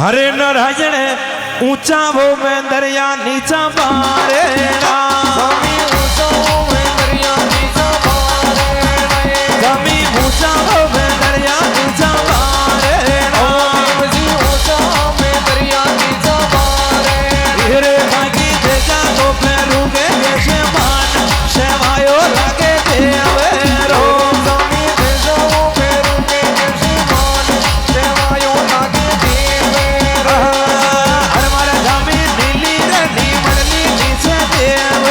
हरे नारायण ऊंचा वो में दरिया नीचा पारेड़ा जमी ऊंचा वो में दरिया नीचा पारेड़ा हीरे भागी देजा तो पैरू के जैसे मान शेवायो लगे देवेरो हर मारा जमी नीली रे नी मडली नीचे देव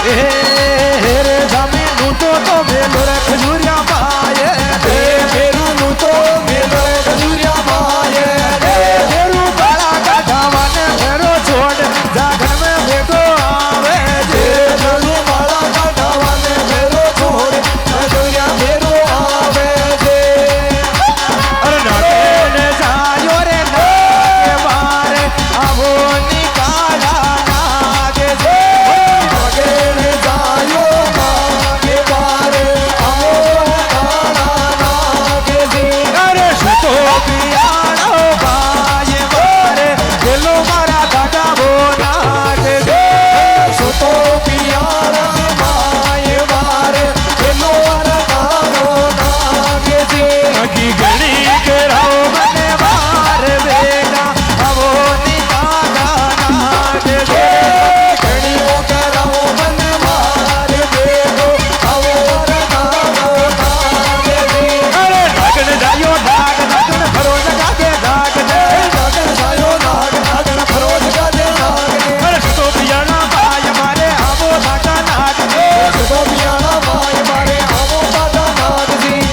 રે જમીનું તો મેલો રે ખજૂરિયા માએ એ મેરું તો મેલો રે ખજૂરિયા માએ મેરું બાળા કાઢાવાને ફેરો છોડ જાગણ મેં ભેગો આવે છે મેરું માળા કાઢાવાને ફેરો છોડ ખજૂરિયા ફેરો આવે છે અરે નાગેને જાયો રે નાગે મારે આવો નિકાળા નાગે છે નાગેને જાયો નાગે બારે આવો કાળા નાગે છે અરે શું તો પિયાળો ભાઈ મારે પેલો મારા દાદા બોલાગે છે સુતો પિયાળા માએ મારે પેલો અરગાનો નાગે છે અગી ઘડી કરાવો મને વાર બેટા આવો નિકાળા નાગે છે ઘણીઓ કરાવો મને મારે બેટો આવો અરગાનો નાગે છે અરે નાગણ જાયો નાગ નાગણ ફરો જગાગે નાગ ને નાગણ જાયો નાગ નાગણ ફરોજ ગાજે નાગને અરે શું તો પિયાળા ભાઈ મારે આવો દાદા નાગ છે સુતો પિયાળા માએ મારે આવો દાદા નાગજી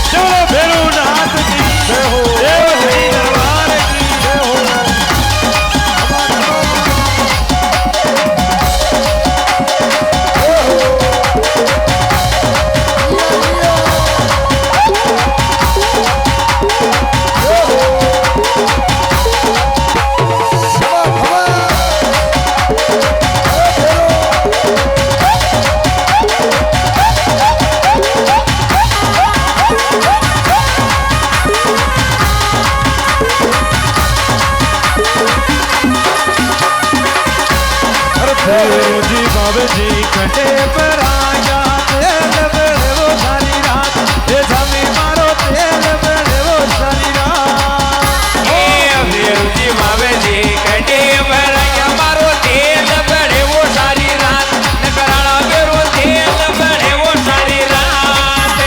ચલો ભેરું નાથ કી જય હો દેવ શ્રી દરબાર કી જય હો ભેરુજી બાબજી કંઠે પર આયા તેલ બેળવો સારી રાત એ જમી મારો તેલ બેળવો સારી રાત એ ભેરુજી માવેજી કટે ભરાયા મારો તેલ બળેવો સારી રાત નકરાણા બેરો તેલ બળેવો સારી રાત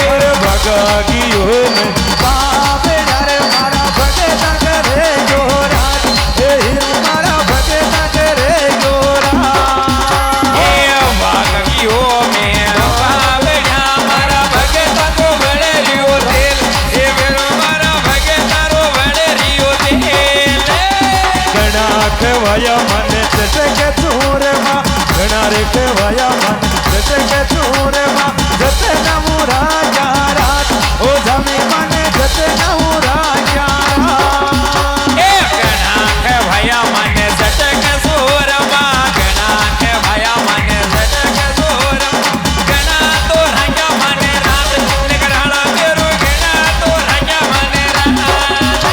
અરે ભગાગીઓ ને બાબે રે મારા ભગતા કરે જો રાત એ હીરો મારા ભગતા કરે જો રાત એ વાગીઓ મે બાવડા મારા ભગતા કો બળે રિયો તેલ એ બેરો મારા ભગતા રો બળે રિયો તેલ ઘણા કહેવાયા મને જટકે ચૂરમાં ઘણા રે કહેવાયા મને જટકે ચૂરમાં જતે નવું રાજા રાત ઓ જમી મને જતે નવું રાજા રાત એ ઘણા કે ભયા મને સટક સોરમાં ઘણા કે ભયા મને સટક સોરમ ઘણા તો રાજા મને રાત નકરાણા બેરો ઘણા તો રાજા મને રાત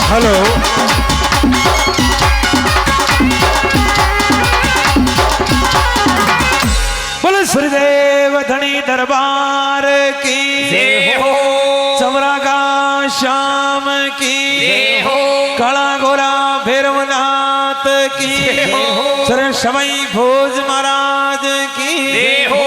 हेलो बोले श्रीदेव धनी दरबार की जय हो चमरा का श्याम की जय हो काला गोरा भैरवनाथ की जय हो सर शमई भोज महाराज की जय हो